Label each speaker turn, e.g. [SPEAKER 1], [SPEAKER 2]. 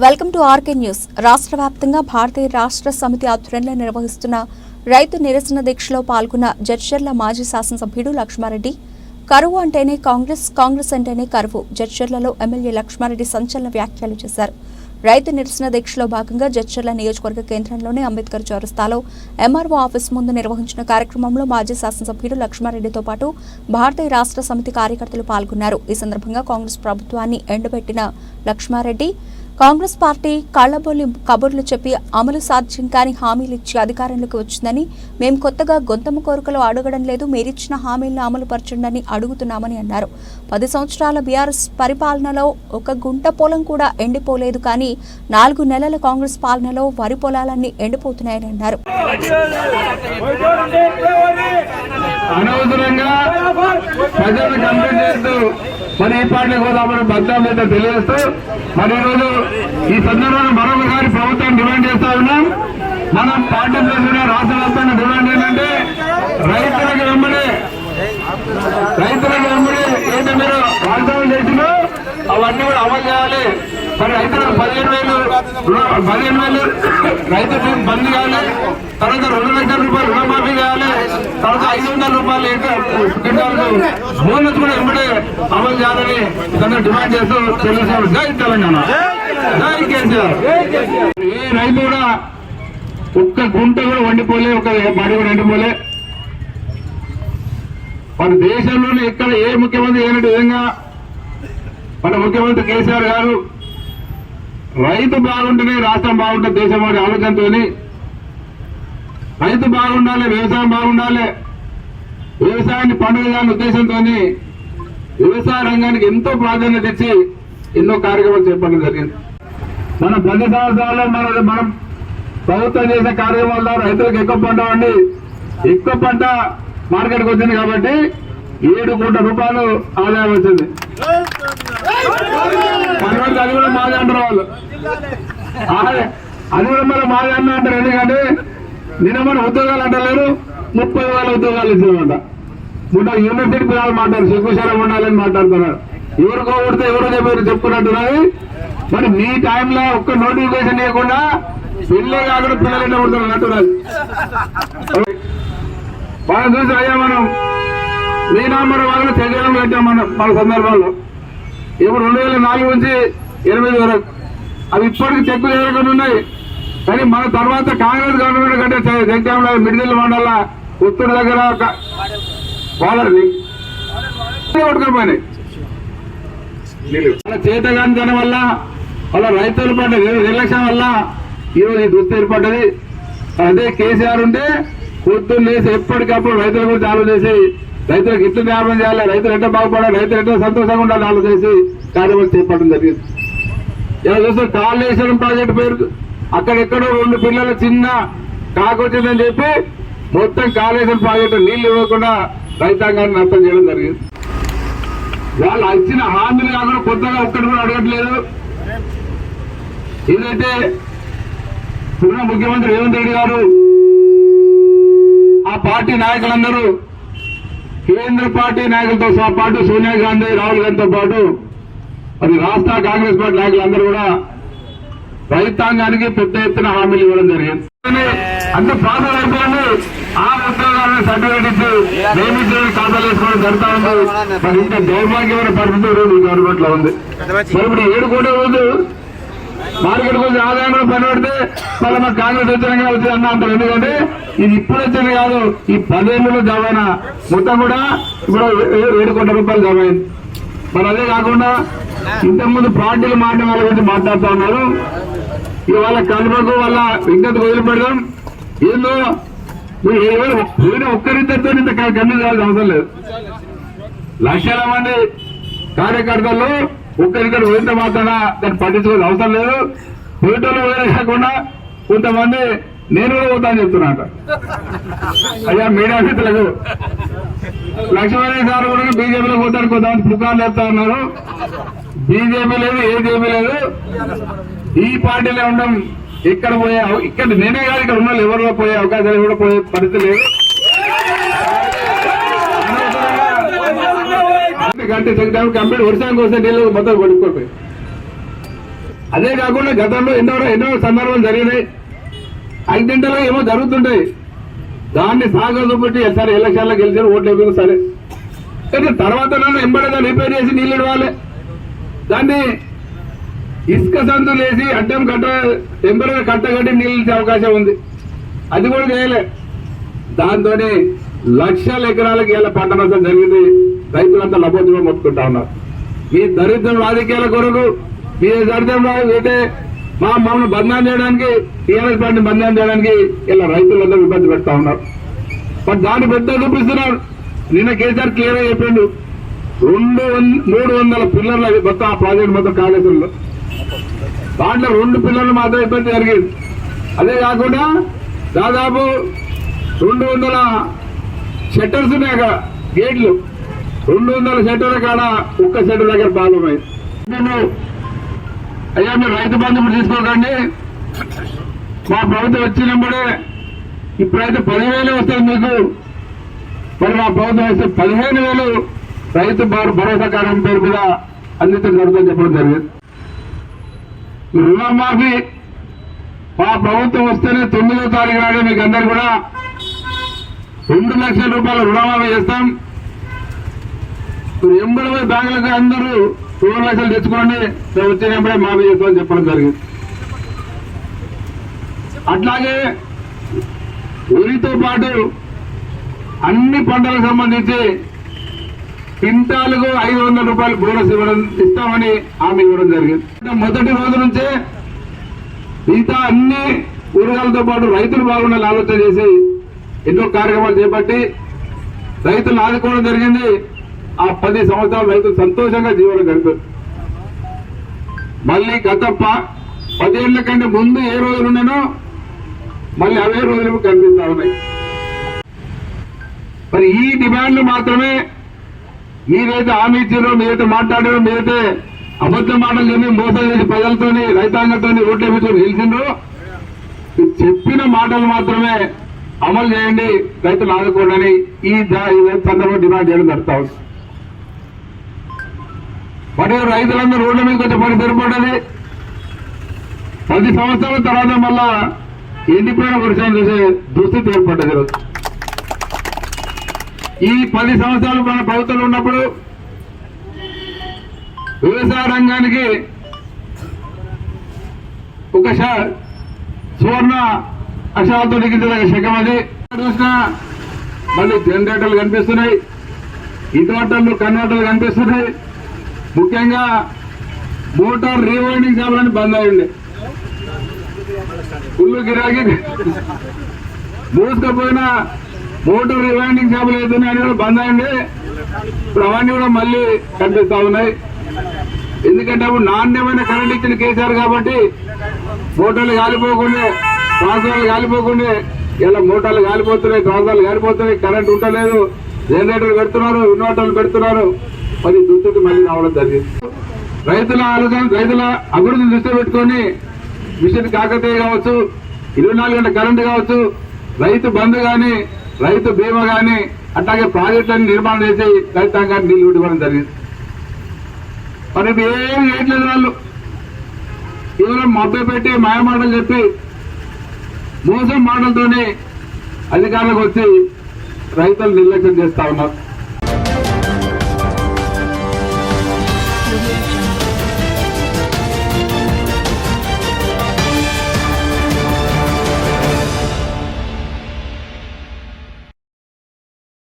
[SPEAKER 1] Welcome to RK news. రాష్ట్ర వ్యాప్తంగా భారతీయ రాష్ట్ర సమితి ఆధ్వర్యంలో నిర్వహిస్తున్న రైతు నిరసన దీక్షలో పాల్గొన్న జడ్చర్ల మాజీ శాసనసభ్యుడు లక్ష్మారెడ్డి కరువు అంటేనే కాంగ్రెస్ అంటేనే కరువు. జడ్చర్లలో ఎమ్మెల్యే లక్ష్మారెడ్డి సంచలన వ్యాఖ్యలు చేశారు. రైతు నిరసన దీక్షలో భాగంగా జడ్చర్ల నియోజకవర్గ కేంద్రంలోని అంబేద్కర్ చౌరస్తాలో ఎంఆర్ఓ ఆఫీస్ ముందు నిర్వహించిన కార్యక్రమంలో మాజీ శాసనసభ్యుడు లక్ష్మారెడ్డితో పాటు భారతీయ రాష్ట్ర సమితి కార్యకర్తలు పాల్గొన్నారు. ఈ సందర్భంగా కాంగ్రెస్ ప్రభుత్వాన్ని ఎండబెట్టిన లక్ష్మారెడ్డి కాంగ్రెస్ పార్టీ కళ్లబొల్లి కబుర్లు చెప్పి అమలు సాధ్యం కాని హామీలు ఇచ్చి అధికారంలోకి వచ్చిందని, మేము కొత్తగా గొంతమ కోరికలు అడగడం లేదు, మీరిచ్చిన హామీలను అమలు పరచండి అడుగుతున్నామని అన్నారు. 10 సంవత్సరాల బీఆర్ఎస్ పరిపాలనలో ఒక గుంట పొలం కూడా ఎండిపోలేదు, కానీ 4 నెలల కాంగ్రెస్ పాలనలో వరి పొలాలన్నీ ఎండిపోతున్నాయని అన్నారు.
[SPEAKER 2] మరి ఈ పార్టీ కూడా మనం బద్దాం లేదా తెలియజేస్తూ మరి ఈరోజు ఈ సందర్భంగా మరొకసారి ప్రభుత్వం డిమాండ్ చేస్తా ఉన్నాం. మనం పార్టీ చేసిన రాష్ట్ర వ్యాప్తంగా డిమాండ్ ఏంటంటే రైతులకు వెంబడి ఏంటంటే మీరు వాగ్దానం చేసిన అవన్నీ కూడా అమలు చేయాలి. మరి రైతులకు 15,000 రైతు బంద్ చేయాలి. తర్వాత 2 లక్షల రూపాయలు రుణమాఫీ చేయాలి. తర్వాత 500 రూపాయలు బోనస్ కూడా వెంబడి అమలు చేయాలని తను డిమాండ్ చేస్తూ తెలుసు. జై తెలంగాణ, జై కేసీఆర్. ఏ రైతు కూడా ఒక్క గుంట కూడా వండిపోలే, ఒక బడి కూడా ఎండిపోలే. మన దేశంలోనే ఎక్కడ ఏ ముఖ్యమంత్రి అయినట్టు విధంగా మన ముఖ్యమంత్రి కేసీఆర్ గారు రైతు బాగుంటేనే రాష్ట్రం బాగుంటుంది దేశం వారి ఆలోచనతో రైతు బాగుండాలి, వ్యవసాయం బాగుండాలి, వ్యవసాయాన్ని పండుగ చేయాలనే ఉద్దేశంతో వ్యవసాయ రంగానికి ఎంతో ప్రాధాన్యత ఇచ్చి ఎన్నో కార్యక్రమాలు చేపట్టడం జరిగింది. మన 10 సంవత్సరాల్లో మనం ప్రభుత్వం చేసే కార్యక్రమాల ద్వారా రైతులకు ఎక్కువ పంట వండి ఎక్కువ పంట మార్కెట్కి వచ్చింది కాబట్టి 7 కోట్ల రూపాయలు ఆదాయం వచ్చింది. అది కూడా మాదే అంటారు వాళ్ళు, అది కూడా మన మాదే అన్న అంటారు. ఎందుకంటే నిన్న మన ఉద్యోగాలు అంటలేరు, 30,000 ఉద్యోగాలు ఇచ్చామంట. మొన్న యూనివర్సిటీ పిల్లలు మాట్లాడారు, సిగ్గుశాలం ఉండాలని మాట్లాడుతున్నారు. ఎవరికో కొడితే ఎవరో చెప్పారు చెప్పుకున్నట్టున్నది. మరి మీ టైంలో ఒక్క నోటిఫికేషన్ ఇవ్వకుండా పెళ్ళే కాకుండా పిల్లలు ఎట్లా కొడుతున్నారు అంటున్నది. మనం చూసి అయ్యా మనం మీ నంబర్ వాళ్ళని తెగడం పెట్టాం మన సందర్భాల్లో. ఇప్పుడు 2004 నుంచి 8 వరకు అవి ఇప్పటికీ చెక్కులు ఎదుర్కొని ఉన్నాయి. కానీ మన తర్వాత కాంగ్రెస్ గవర్నమెంట్ కంటే జగిత్యాల మిడిల్ మండల ఉత్తూరు దగ్గర వాళ్ళని కొట్టుకుపోయినాయి. వాళ్ళ చేతగాని దాని వల్ల వాళ్ళ రైతుల పడ్డ నిర్లక్ష్యం వల్ల ఈరోజు ఈ దుస్థితి ఏర్పడ్డది. అదే కేసీఆర్ ఉంటే పొద్దున్న లేసి ఎప్పటికప్పుడు రైతుల గురించి ఆలోచించి రైతులకు ఎట్లా న్యాయం చేయాలి, రైతులు ఎట్లా బాగుపడాలి, రైతులు ఎట్లా సంతోషంగా ఉండాలి ఆలోచించి కార్యక్రమాలు చేపట్టడం జరిగింది. ఇలా చూస్తే కాళేశ్వరం ప్రాజెక్టు పేరు అక్కడెక్కడో 2 పిల్లల చిన్న కాకొచ్చిందని చెప్పి మొత్తం కాళేశ్వరం ప్రాజెక్టు నీళ్లు ఇవ్వకుండా రైతాంగాన్ని నష్టం చేయడం జరిగింది. వాళ్ళు ఇచ్చిన హామీలు కాకుండా కొత్తగా ఒక్కటి కూడా అడగట్లేదు. ఏదైతే ఉన్న ముఖ్యమంత్రి రేవంత్ రెడ్డి గారు ఆ పార్టీ నాయకులందరూ కేంద్ర పార్టీ నాయకులతో పాటు సోనియా గాంధీ, రాహుల్ గాంధీతో పాటు మరి రాష్ట్ర కాంగ్రెస్ పార్టీ నాయకులందరూ కూడా రైతాంగానికి పెద్ద ఎత్తున హామీలు ఇవ్వడం జరిగింది. అంత ప్రాంతాలు అయిపోయింది. ఆ ఉద్యోగాలను సర్టిఫికేట్ ఇచ్చి నియమించడానికి ఖాతాలు వేసుకోవడం జరుగుతా ఉంది. మరి ఇంత దౌర్భాగ్యమైన పరిస్థితి గవర్నమెంట్ లో ఉంది. మరి ఇప్పుడు 7 కోట్ల రోజు మార్కెట్ కొంచెం ఆదాయం కూడా పనిపడితే మళ్ళీ మాకు కాంగ్రెస్ వచ్చినాక వచ్చింది అన్న అంటారు. ఎందుకంటే ఇది ఇప్పుడు వచ్చింది కాదు, ఈ 10 ఏళ్లలో జమైన మొత్తం కూడా ఇప్పుడు 7 కోట్ల రూపాయలు జమైంది. మరి అదే కాకుండా ఇంతకుముందు పార్టీలు మారిన వాళ్ళ గురించి మాట్లాడుతూ ఉన్నారు. ఇవాళ కనుమకు వాళ్ళ విజ్ఞతకు వదిలిపెడదాం. ఏందో మీరు ఒక్కరిద్దరితో ఇంత కన్ను చేయాల్సిన అవసరం లేదు. లక్షల మంది కార్యకర్తలు ఒక్కరిద్దరు పోయిన మాత్రం దాన్ని పట్టించుకోవాల్సిన అవసరం లేదు. పోయేటోళ్ళు వేరే కాకుండా కొంతమంది నేను కూడా పోతా అని చెప్తున్నా. అయ్యా మీడియా మిత్రులకు లక్ష్మణ్ సార్ కూడా బీజేపీలో పోతారు, కొంతమంది పుకార్లు చెప్తా ఉన్నారు. బీజేపీ లేదు, ఏజేపీ లేదు, ఈ పార్టీలో ఉండడం. ఇక్కడ నేనే కాదు, ఇక్కడ ఉన్న ఎవరిలో పోయే అవకాశాలు కూడా పోయే పరిస్థితి లేదు. గంట కంప్లీట్ వర్షానికి వస్తే నీళ్ళు మొత్తం కొడుకోపోయి అదే కాకుండా గతంలో ఎన్నో సందర్భాలు జరిగినాయి, యాక్సిడెంటల్ ఏమో జరుగుతుంటాయి. దాన్ని సాగదు పెట్టి సరే ఎలక్షన్లో గెలిచారు, ఓట్లు అయిపోయింది సరే, కానీ తర్వాత నన్ను ఎంబడేదా రిపేర్ చేసి నీళ్ళు ఇవ్వాలి. దాన్ని ఇసుక సంతులు వేసి అడ్డం టెంపరీ కట్టగట్టి నీళ్ళు ఇచ్చే అవకాశం ఉంది, అది కూడా చేయలే. దాంతో లక్షల ఎకరాలకి ఇలా పంట నష్టం జరిగింది. రైతులంతా లబోదిబో మొత్తుకుంటా ఉన్నారు. మీ దరిద్రం రాజకీయాల కొరకు, మీ దరిద్రం అయితే మమ్మల్ని బంధనం చేయడానికి, టీఆర్ఎస్ పార్టీని బంధనం చేయడానికి ఇలా రైతులందరూ ఇబ్బంది పెడతా ఉన్నారు. మరి దాన్ని పెద్ద చూపిస్తున్నారు. నిన్న కేసీఆర్ క్లియర్ గా చెప్పిండు, 300 పిల్లర్లు అవి మొత్తం ఆ ప్రాజెక్ట్ మొత్తం కాళేశ్వరంలో, దాంట్లో 2 పిల్లర్లు మాత్రం ఇబ్బంది జరిగింది. అదే కాకుండా దాదాపు 200 షట్టర్స్ ఉన్నాయి అక్కడ, గేట్లు 200 షట్టర్ల కాడ ఒక్క షట్టర్ దగ్గర ప్రాబ్లం అయింది. అయ్యా మీరు రైతు బంధు తీసుకోకండి, మా ప్రభుత్వం వచ్చినప్పుడే ఇప్పుడైతే 10,000 వస్తుంది మీకు, మరి మా ప్రభుత్వం వస్తే 15,000 రైతు భరోసా కార్యక్రమం పేరు మీద అందించడం జరుగుతుందని చెప్పడం జరిగింది. రుణమాఫీ మా ప్రభుత్వం వస్తేనే 9వ తారీఖు నాడు మీకు అందరు కూడా 2 లక్షల రూపాయల రుణమాఫీ చేస్తాం. మీరు ఎంబడి బ్యాంకులకు అందరూ 2 లక్షలు తెచ్చుకోండి, మేము వచ్చినప్పుడే మాఫీ చేస్తామని చెప్పడం జరిగింది. అట్లాగే వరితో పాటు అన్ని పంటలకు సంబంధించి క్వింటాలకు 500 రూపాయలు బోనస్ ఇస్తామని హామీ ఇవ్వడం జరిగింది. మొదటి రోజు నుంచే మిగతా అన్ని కూరగాయలతో పాటు రైతులు బాగుండాలని ఆలోచన చేసి ఎన్నో కార్యక్రమాలు చేపట్టి రైతులను ఆదుకోవడం జరిగింది. ఆ 10 సంవత్సరాలు రైతులు సంతోషంగా జీవనం గడిపారు. మళ్ళీ గత 10 ఏళ్ల కంటే ముందు ఏ రోజులు ఉన్నానో మళ్ళీ అవే రోజులు కనిపిస్తా ఉన్నాయి. మరి ఈ డిమాండ్లు మాత్రమే మీరైతే హామీ ఇచ్చారో, మీరైతే మాట్లాడారో, మీరైతే అబద్ధ మాటలు చెప్పి మోసం చేసి ప్రజలతోని రైతాంగంతో ఓట్లు వేయించుకొని గెలిచిండ్రో, చెప్పిన మాటలు మాత్రమే అమలు చేయండి, రైతులు ఆదుకోండి ఈ సందర్భంలో డిమాండ్ చేయడం జరుగుతా ఉంది. మరి రైతులందరూ రోడ్ల మీద కొంచెం పని సరిపడ్డది. 10 సంవత్సరాల తర్వాత మళ్ళా ఎండిపోయిన వర్షాలు చూసే దుస్థితి ఏర్పడ్డది. ఈరోజు ఈ 10 సంవత్సరాలు మన ప్రభుత్వంలో ఉన్నప్పుడు వ్యవసాయ రంగానికి ఒక సువర్ణ అక్షరాలతో లిఖించిన శకం అది. చూసినా మళ్ళీ జనరేటర్లు కనిపిస్తున్నాయి, ఇన్వర్టర్లు కన్వర్టర్లు కనిపిస్తున్నాయి. ముఖ్యంగా మోటార్ రీవైండింగ్ షాపులని బంద్ అయ్యింది, ఫుల్ గిరాకీ మూసుకపోయిన మోటార్ రివైండింగ్ షాపులు ఏదైనా అని కూడా బంద్ అయింది. ఇప్పుడు అవన్నీ కూడా మళ్ళీ కనిపిస్తా ఉన్నాయి. ఎందుకంటే అప్పుడు నాణ్యమైన కరెంట్ ఇచ్చిన కేసీఆర్ కాబట్టి మోటార్లు కాలిపోకుండా, ట్రాన్స్ఫార్మర్లు కాలిపోకుండా, ఇలా మోటార్లు కాలిపోతున్నాయి, ట్రాన్స్ఫార్మర్లు కాలిపోతున్నాయి, కరెంట్ ఉండలేదు, జనరేటర్లు పెడుతున్నారు, ఇన్వర్టర్లు పెడుతున్నారు. మరి దుస్థితి మళ్ళీ రావడం జరిగింది. రైతుల ఆలోచన, రైతుల అభివృద్ధిని దృష్టిలో పెట్టుకొని మిషన్ కాకతీయ కావచ్చు, 24 గంటల కరెంటు కావచ్చు, రైతు బంధు గాని, రైతు బీమా గాని, అట్లాగే ప్రాజెక్టులను నిర్మాణం చేసి రైతాంగాన్ని నీళ్లు ఇవ్వడం జరిగింది. మరి ఏం చేయట్లేదు వాళ్ళు, కేవలం మభ్య పెట్టి మాయమాటలు చెప్పి మోసం మాటలతోనే అధికారులకు వచ్చి రైతులు నిర్లక్ష్యం చేస్తా ఉన్నారు.